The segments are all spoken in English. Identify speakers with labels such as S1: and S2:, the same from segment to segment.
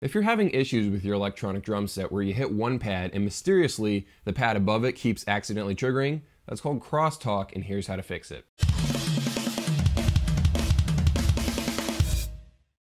S1: If you're having issues with your electronic drum set where you hit one pad and mysteriously the pad above it keeps accidentally triggering, that's called CrossTalk, and here's how to fix it.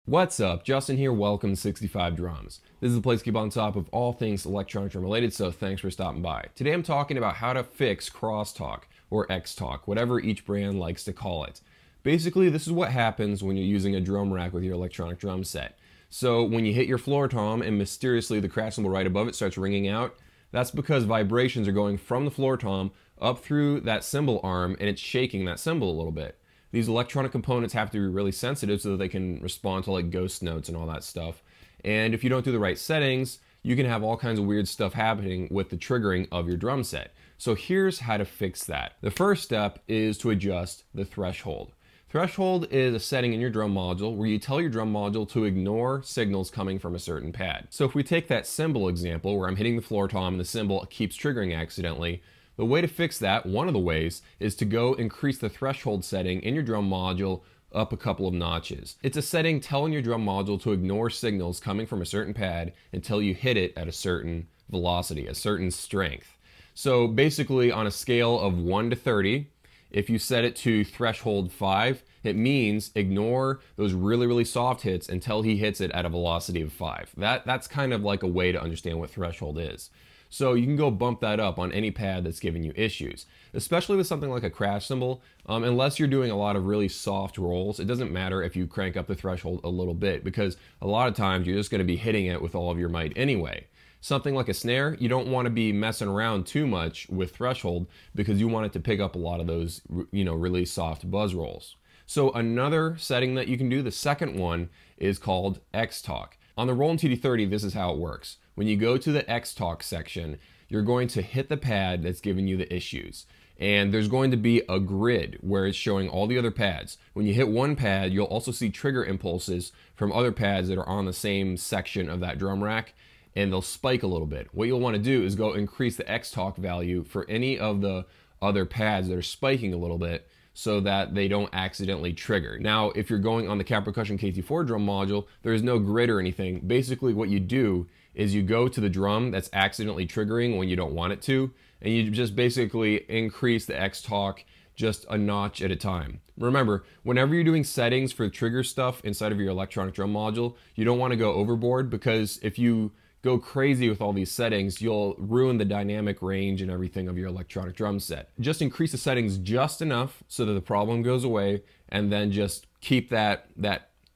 S1: What's up? Justin here, welcome to 65 Drums. This is the place to keep on top of all things electronic drum related, so thanks for stopping by. Today I'm talking about how to fix CrossTalk, or Xtalk, whatever each brand likes to call it. Basically, this is what happens when you're using a drum rack with your electronic drum set. So when you hit your floor tom and mysteriously the crash cymbal right above it starts ringing out, that's because vibrations are going from the floor tom up through that cymbal arm and it's shaking that cymbal a little bit. These electronic components have to be really sensitive so that they can respond to like ghost notes and all that stuff. And if you don't do the right settings, you can have all kinds of weird stuff happening with the triggering of your drum set. So here's how to fix that. The first step is to adjust the threshold. Threshold is a setting in your drum module where you tell your drum module to ignore signals coming from a certain pad. So if we take that cymbal example where I'm hitting the floor tom and the cymbal keeps triggering accidentally, the way to fix that, one of the ways, is to go increase the threshold setting in your drum module up a couple of notches. It's a setting telling your drum module to ignore signals coming from a certain pad until you hit it at a certain velocity, a certain strength. So basically on a scale of 1 to 30, if you set it to threshold 5, it means ignore those really soft hits until he hits it at a velocity of 5. That's kind of like a way to understand what threshold is. So you can go bump that up on any pad that's giving you issues, especially with something like a crash cymbal. Unless you're doing a lot of really soft rolls, it doesn't matter if you crank up the threshold a little bit because a lot of times you're just going to be hitting it with all of your might anyway. Something like a snare, you don't want to be messing around too much with threshold because you want it to pick up a lot of those, really soft buzz rolls. So another setting that you can do, the second one, is called Xtalk. On the Roland TD30, this is how it works. When you go to the Xtalk section, you're going to hit the pad that's giving you the issues. And there's going to be a grid where it's showing all the other pads. When you hit one pad, you'll also see trigger impulses from other pads that are on the same section of that drum rack, and they'll spike a little bit. What you'll want to do is go increase the Xtalk value for any of the other pads that are spiking a little bit so that they don't accidentally trigger. Now, if you're going on the Cat Percussion KT4 drum module, there's no grid or anything. Basically, what you do is you go to the drum that's accidentally triggering when you don't want it to, and you just basically increase the Xtalk just a notch at a time. Remember, whenever you're doing settings for trigger stuff inside of your electronic drum module, you don't want to go overboard because if you go crazy with all these settings, you'll ruin the dynamic range and everything of your electronic drum set. Just increase the settings just enough so that the problem goes away, and then just keep that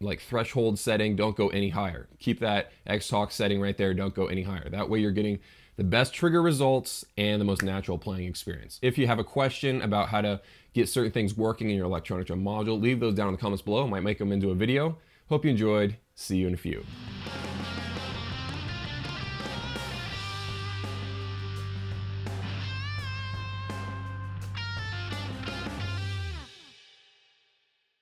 S1: like threshold setting, don't go any higher. Keep that Xtalk setting right there, don't go any higher. That way you're getting the best trigger results and the most natural playing experience. If you have a question about how to get certain things working in your electronic drum module, leave those down in the comments below. I might make them into a video. Hope you enjoyed. See you in a few.